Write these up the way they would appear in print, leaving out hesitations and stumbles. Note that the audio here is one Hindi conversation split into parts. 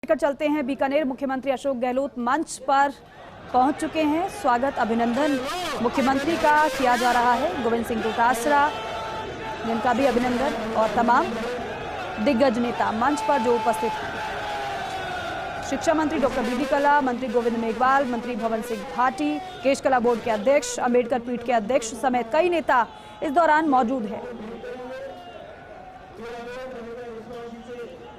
लेकर चलते हैं बीकानेर। मुख्यमंत्री अशोक गहलोत मंच पर पहुंच चुके हैं। स्वागत अभिनंदन मुख्यमंत्री का किया जा रहा है। गोविंद सिंह डोटासरा जिनका भी अभिनंदन और तमाम दिग्गज नेता मंच पर जो उपस्थित हैं। शिक्षा मंत्री डॉक्टर बीडी कल्ला, मंत्री गोविंद मेघवाल, मंत्री भवन सिंह भाटी, केश कला बोर्ड के अध्यक्ष, अंबेडकर पीठ के अध्यक्ष समेत कई नेता इस दौरान मौजूद हैं।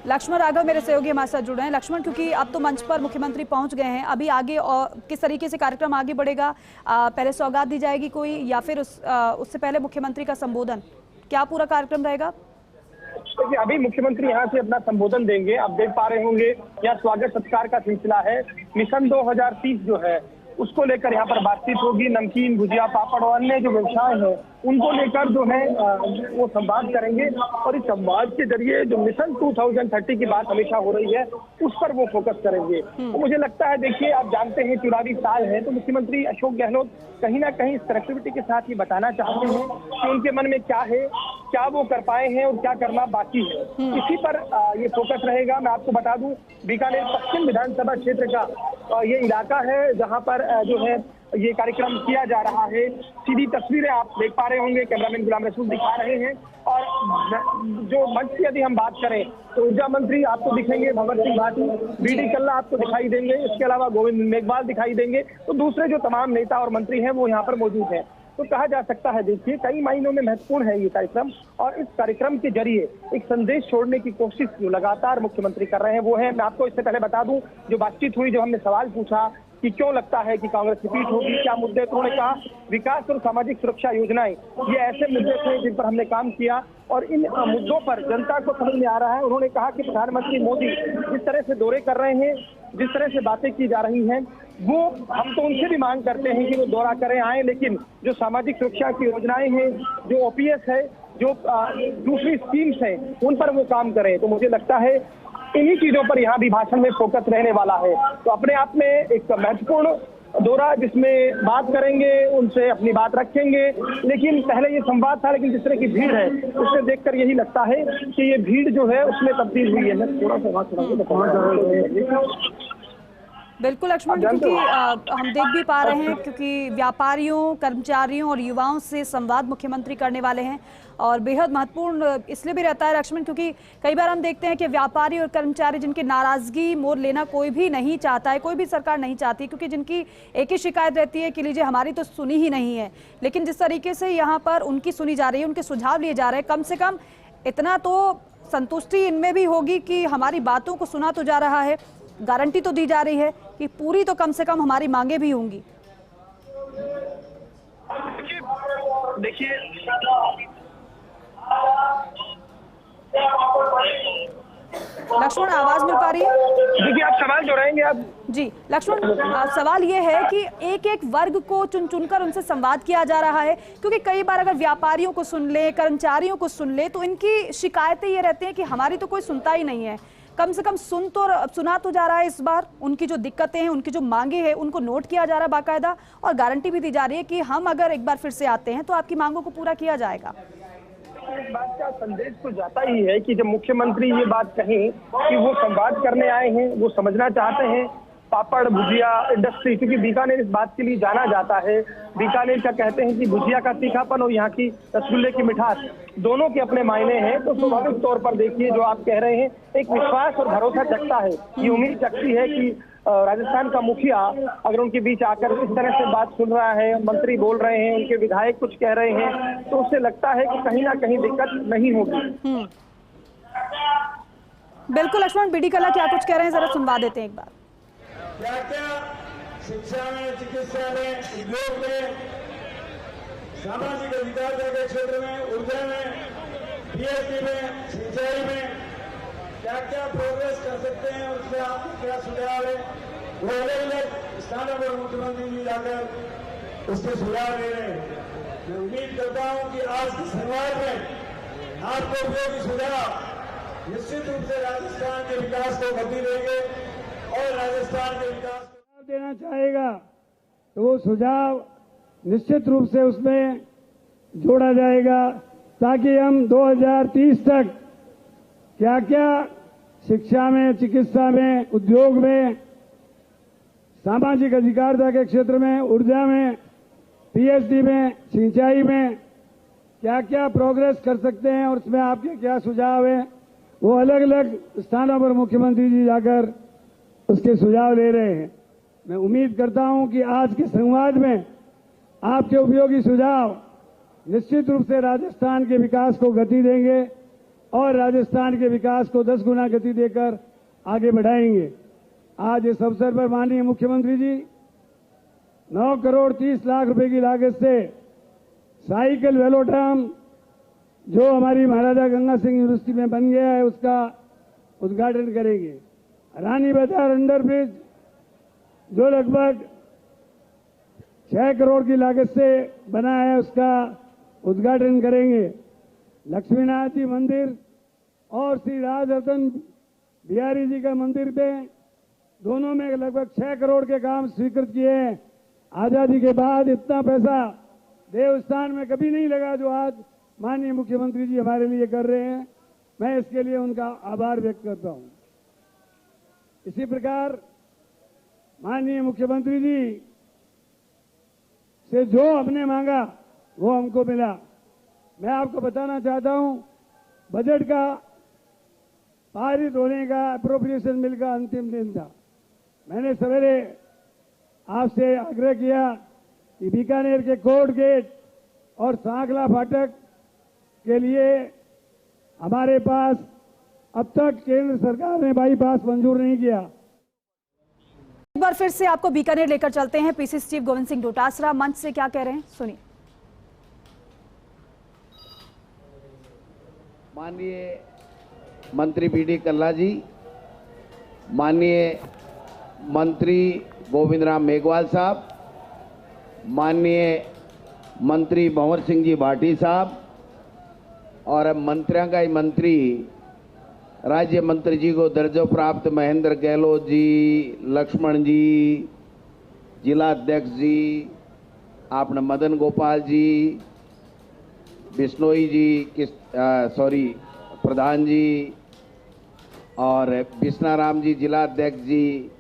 लक्ष्मण राघव मेरे सहयोगी हमारे साथ जुड़े हैं। लक्ष्मण, क्योंकि अब तो मंच पर मुख्यमंत्री पहुंच गए हैं, अभी आगे और किस तरीके से कार्यक्रम आगे बढ़ेगा? पहले सौगात दी जाएगी कोई या फिर उससे पहले मुख्यमंत्री का संबोधन, क्या पूरा कार्यक्रम रहेगा? देखिए, अभी मुख्यमंत्री यहाँ से अपना संबोधन देंगे। आप देख पा रहे होंगे यहाँ स्वागत सत्कार का सिलसिला है। मिशन 2030 जो है उसको लेकर यहाँ पर बातचीत होगी। नमकीन, भुजिया, पापड़ और अन्य जो व्यवसाय है उनको लेकर जो है वो संवाद करेंगे और इस संवाद के जरिए जो मिशन 2030 की बात हमेशा हो रही है उस पर वो फोकस करेंगे। तो मुझे लगता है, देखिए आप जानते हैं चुनावी साल है, तो मुख्यमंत्री अशोक गहलोत कहीं ना कहीं इस कनेक्टिविटी के साथ ये बताना चाहते हैं कि उनके मन में क्या है, क्या वो कर पाए हैं और क्या करना बाकी है। इसी पर ये फोकस रहेगा। मैं आपको बता दूं, बीकानेर पश्चिम विधानसभा क्षेत्र का ये इलाका है जहाँ पर जो है ये कार्यक्रम किया जा रहा है। सीधी तस्वीरें आप देख पा रहे होंगे, कैमरामैन गुलाम रसूल दिखा रहे हैं। और जो मंच की यदि हम बात करें तो ऊर्जा मंत्री आपको दिखेंगे, भवन सिंह भाटी, बीडी कल्ला आपको दिखाई देंगे, इसके अलावा गोविंद मेघवाल दिखाई देंगे। तो दूसरे जो तमाम नेता और मंत्री हैं वो यहाँ पर मौजूद हैं। तो कहा जा सकता है, देखिए कई मायनों में महत्वपूर्ण है ये कार्यक्रम और इस कार्यक्रम के जरिए एक संदेश छोड़ने की कोशिश जो लगातार मुख्यमंत्री कर रहे हैं वो है। मैं आपको इससे पहले बता दूं, जो बातचीत हुई, जो हमने सवाल पूछा कि क्यों लगता है कि कांग्रेस रिपीट होगी, क्या मुद्दे, तो उन्होंने कहा विकास और सामाजिक सुरक्षा योजनाएं ये ऐसे मुद्दे थे जिन पर हमने काम किया और इन मुद्दों पर जनता को समझ में आ रहा है। उन्होंने कहा कि प्रधानमंत्री मोदी जिस तरह से दौरे कर रहे हैं, जिस तरह से बातें की जा रही हैं, वो हम तो उनसे भी मांग करते हैं कि वो दौरा करें, आए, लेकिन जो सामाजिक सुरक्षा की योजनाएं हैं, जो ओपीएस है, जो दूसरी स्कीम्स हैं, उन पर वो काम करें। तो मुझे लगता है इन्हीं चीजों पर यहाँ भी भाषण में फोकस रहने वाला है। तो अपने आप में एक महत्वपूर्ण दौरा जिसमें बात करेंगे, उनसे अपनी बात रखेंगे, लेकिन पहले ये संवाद था, लेकिन जिस तरह की भीड़ है उससे देखकर यही लगता है कि ये भीड़ जो है उसमें तब्दील हुई है। मैं थोड़ा सा बात बिल्कुल लक्ष्मण, क्योंकि हम देख भी पा रहे हैं, क्योंकि व्यापारियों, कर्मचारियों और युवाओं से संवाद मुख्यमंत्री करने वाले हैं और बेहद महत्वपूर्ण इसलिए भी रहता है लक्ष्मण, क्योंकि कई बार हम देखते हैं कि व्यापारी और कर्मचारी जिनकी नाराजगी मोड़ लेना कोई भी नहीं चाहता है, कोई भी सरकार नहीं चाहती, क्योंकि जिनकी एक ही शिकायत रहती है कि लीजिए हमारी तो सुनी ही नहीं है। लेकिन जिस तरीके से यहाँ पर उनकी सुनी जा रही है, उनके सुझाव लिए जा रहे हैं, कम से कम इतना तो संतुष्टि इनमें भी होगी कि हमारी बातों को सुना तो जा रहा है, गारंटी तो दी जा रही है कि पूरी तो कम से कम हमारी मांगे भी होंगी। देखिए लक्ष्मण, आवाज मिल पा रही है? देखिए, आप सवाल जो रहेंगे आप जी लक्ष्मण, सवाल ये है कि एक एक वर्ग को चुन चुनकर उनसे संवाद किया जा रहा है, क्योंकि कई बार अगर व्यापारियों को सुन ले, कर्मचारियों को सुन ले, तो इनकी शिकायतें ये रहती हैं कि हमारी तो कोई सुनता ही नहीं है। कम से कम सुना तो जा रहा है इस बार, उनकी जो दिक्कतें हैं, उनकी जो मांगे हैं, उनको नोट किया जा रहा है बाकायदा और गारंटी भी दी जा रही है कि हम अगर एक बार फिर से आते हैं तो आपकी मांगों को पूरा किया जाएगा। इस बात का संदेश तो जाता ही है कि जब मुख्यमंत्री ये बात कहें कि वो संवाद करने आए हैं, वो समझना चाहते हैं पापड़ भुजिया इंडस्ट्री, क्योंकि बीकानेर इस बात के लिए जाना जाता है। बीकानेर का कहते हैं कि भुजिया का तीखापन और यहाँ की रसगुल्ले की मिठास दोनों के अपने मायने हैं। तो स्वाभाविक तौर पर देखिए, जो आप कह रहे हैं, एक विश्वास और भरोसा जगता है, ये उम्मीद जगती है कि राजस्थान का मुखिया अगर उनके बीच आकर इस तरह से बात सुन रहा है, मंत्री बोल रहे हैं, उनके विधायक कुछ कह रहे हैं, तो उससे लगता है कि कहीं ना कहीं दिक्कत नहीं होगी। बिल्कुल लक्ष्मण, बीडी कल्ला क्या कुछ कह रहे हैं जरा सुनवा देते हैं एक बार। क्या क्या शिक्षा में, चिकित्सा में, उद्योग में, सामाजिक अधिकार के क्षेत्र में, ऊर्जा में, पीएचडी में, सिंचाई में क्या क्या प्रोग्रेस कर सकते हैं, उससे आपको क्या सुझाव है, वो अलग अलग स्थानों पर मुख्यमंत्री जी जाकर उसके सुझाव दे रहे हैं। मैं उम्मीद करता हूं कि आज के संवाद में आपको उपयोगी सुझाव निश्चित रूप से राजस्थान के विकास को गति देंगे और राजस्थान के विकास को देना चाहेगा, तो वो सुझाव निश्चित रूप से उसमें जोड़ा जाएगा, ताकि हम 2030 तक क्या क्या शिक्षा में, चिकित्सा में, उद्योग में, सामाजिक अधिकारिता के क्षेत्र में, ऊर्जा में, पीएचडी में, सिंचाई में क्या क्या प्रोग्रेस कर सकते हैं और उसमें आपके क्या सुझाव हैं, वो अलग अलग स्थानों पर मुख्यमंत्री जी जाकर उसके सुझाव ले रहे हैं। मैं उम्मीद करता हूं कि आज के संवाद में आपके उपयोगी सुझाव निश्चित रूप से राजस्थान के विकास को गति देंगे और राजस्थान के विकास को 10 गुना गति देकर आगे बढ़ाएंगे। आज इस अवसर पर माननीय मुख्यमंत्री जी 9 करोड़ 30 लाख रुपए की लागत से साइकिल वेलोड्राम जो हमारी महाराजा गंगा सिंह यूनिवर्सिटी में बन गया है उसका उद्घाटन करेंगे। रानी बाजार अंडर ब्रिज जो लगभग 6 करोड़ की लागत से बना है उसका उद्घाटन करेंगे। लक्ष्मीनाथ जी मंदिर और श्री राजरतन बिहारी जी का मंदिर पे दोनों में लगभग 6 करोड़ के काम स्वीकृत किए हैं। आजादी के बाद इतना पैसा देवस्थान में कभी नहीं लगा जो आज माननीय मुख्यमंत्री जी हमारे लिए कर रहे हैं। मैं इसके लिए उनका आभार व्यक्त करता हूं। इसी प्रकार माननीय मुख्यमंत्री जी से जो हमने मांगा वो हमको मिला। मैं आपको बताना चाहता हूं, बजट का पारित होने का अप्रोप्रिएशन बिल का अंतिम दिन था। मैंने सवेरे आपसे आग्रह किया कि बीकानेर के कोर्ट गेट और सांकला फाटक के लिए हमारे पास अब तक केंद्र सरकार ने बाईपास मंजूर नहीं किया। एक बार फिर से आपको बीकानेर लेकर चलते हैं। पीसीसी चीफ गोविंद सिंह डोटासरा मंच से क्या कह रहे हैं, सुनिए। माननीय मंत्री बीडी कल्ला जी, माननीय मंत्री गोविंद राम मेघवाल साहब, माननीय मंत्री भंवर सिंह जी भाटी साहब और मंत्रियों का ही मंत्री राज्य मंत्री जी को दर्जो प्राप्त महेंद्र गहलोत जी, लक्ष्मण जी, जिला अध्यक्ष जी, आपने मदन गोपाल जी, बिश्नोई जी, प्रधान जी और बिश्नाराम जी जिला अध्यक्ष जी,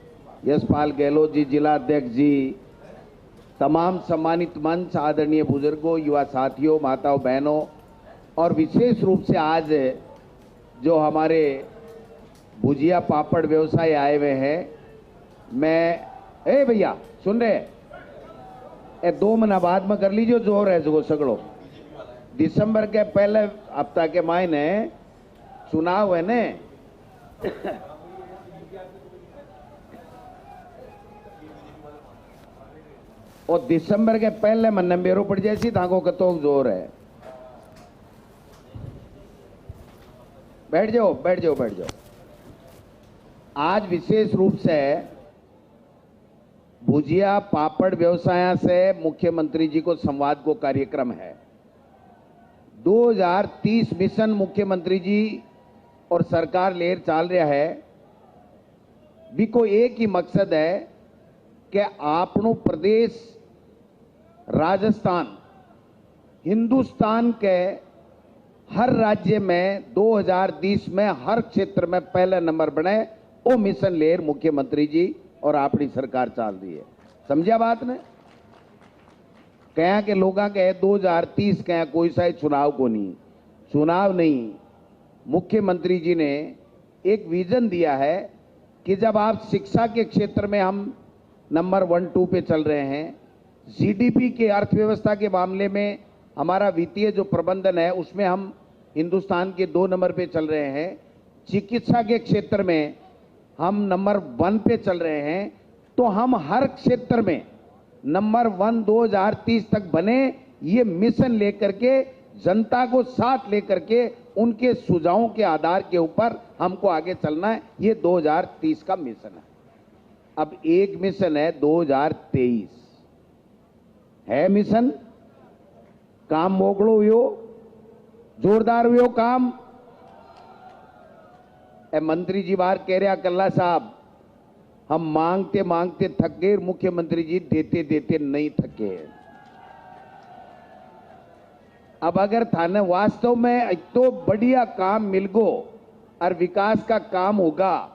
यशपाल गहलोत जी जिला अध्यक्ष जी, तमाम सम्मानित मंच, आदरणीय बुजुर्गों, युवा साथियों, माताओं बहनों और विशेष रूप से आज जो हमारे भुजिया पापड़ व्यवसाय आए हुए हैं, मैं भैया सुन रहे हैं, 2 महीना बाद में कर लीजिए जोर है जो सगड़ो। दिसंबर के पहले हफ्ता के महीने चुनाव है ने और दिसंबर के पहले मन मेरो पड़ जैसी ताको कतो जोर है। बैठ जाओ बैठ जाओ बैठ जाओ। आज विशेष रूप से भुजिया पापड़ व्यवसाय से मुख्यमंत्री जी को संवाद को कार्यक्रम है। 2030 मिशन मुख्यमंत्री जी और सरकार लेर चाल रहा है। भी को एक ही मकसद है कि आपनो प्रदेश राजस्थान हिंदुस्तान के हर राज्य में 2030 में हर क्षेत्र में पहला नंबर बने। वो मिशन लेर मुख्यमंत्री जी और अपनी सरकार चाल रही है। समझा बात ने? कह के लोग कहे 2030 कह कोई सा चुनाव को नहीं, चुनाव नहीं, मुख्यमंत्री जी ने एक विजन दिया है कि जब आप शिक्षा के क्षेत्र में हम नंबर 1, 2 पे चल रहे हैं, जीडीपी के अर्थव्यवस्था के मामले में हमारा वित्तीय जो प्रबंधन है उसमें हम हिंदुस्तान के 2 नंबर पे चल रहे हैं, चिकित्सा के क्षेत्र में हम नंबर 1 पे चल रहे हैं, तो हम हर क्षेत्र में नंबर 1 2030 तक बने। ये मिशन लेकर के जनता को साथ लेकर के उनके सुझावों के आधार के ऊपर हमको आगे चलना है। ये 2030 का मिशन है। अब एक मिशन है 2023 है मिशन। काम मोकड़ो हुयो, जोरदार हुयो काम। मंत्री जी बाहर कह रहा कल्ला साहब हम मांगते मांगते थक गए, मुख्यमंत्री जी देते देते नहीं थके। अब अगर थाने वास्तव में एक तो बढ़िया काम मिल गो और विकास का काम होगा।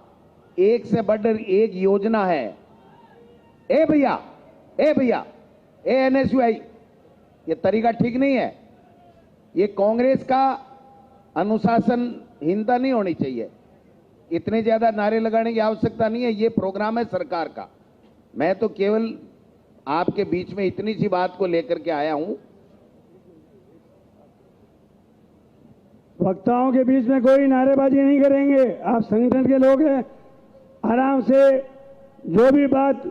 एक से बढ़कर एक योजना है। ए भैया, ए एनएसयूआई, ये तरीका ठीक नहीं है। ये कांग्रेस का अनुशासनहीनता नहीं होनी चाहिए। इतने ज्यादा नारे लगाने की आवश्यकता नहीं है। ये प्रोग्राम है सरकार का। मैं तो केवल आपके बीच में इतनी सी बात को लेकर के आया हूं। वक्ताओं के बीच में कोई नारेबाजी नहीं करेंगे। आप संगठन के लोग हैं, आराम से जो भी बात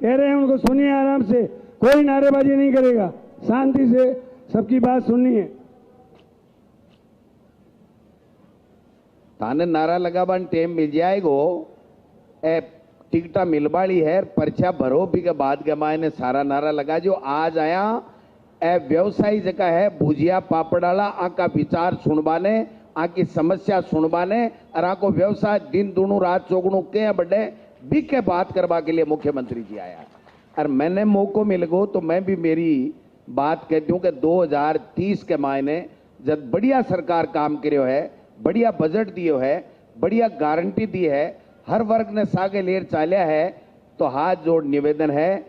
कह रहे हैं उनको सुनिए आराम से। कोई नारेबाजी नहीं करेगा, शांति से सबकी बात सुननी है। थाने नारा लगावन टेम मिल जाएगो। ए टिकटा मिलवाड़ी है, पर्चा भरो भी के बाद के मायने सारा नारा लगा जो आज आया। ए व्यवसायी जगह है, भुजिया पापड़ाला आका विचार सुनवाने, आकी समस्या सुनवाने और आको व्यवसाय दिन दुनू रात चौगुणु के बड़े बिक के बात करवा के लिए मुख्यमंत्री जी आया। और मैंने मौको मिल गो तो मैं भी मेरी बात कहती हूँ कि 2030 के मायने जब बढ़िया सरकार काम करियो है, बढ़िया बजट दियो है, बढ़िया गारंटी दी है, हर वर्ग ने सागे लेर चालिया है, तो हाथ जोड़ निवेदन है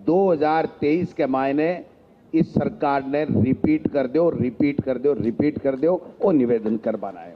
2023 के मायने इस सरकार ने रिपीट कर दो, वो निवेदन कर बनाए।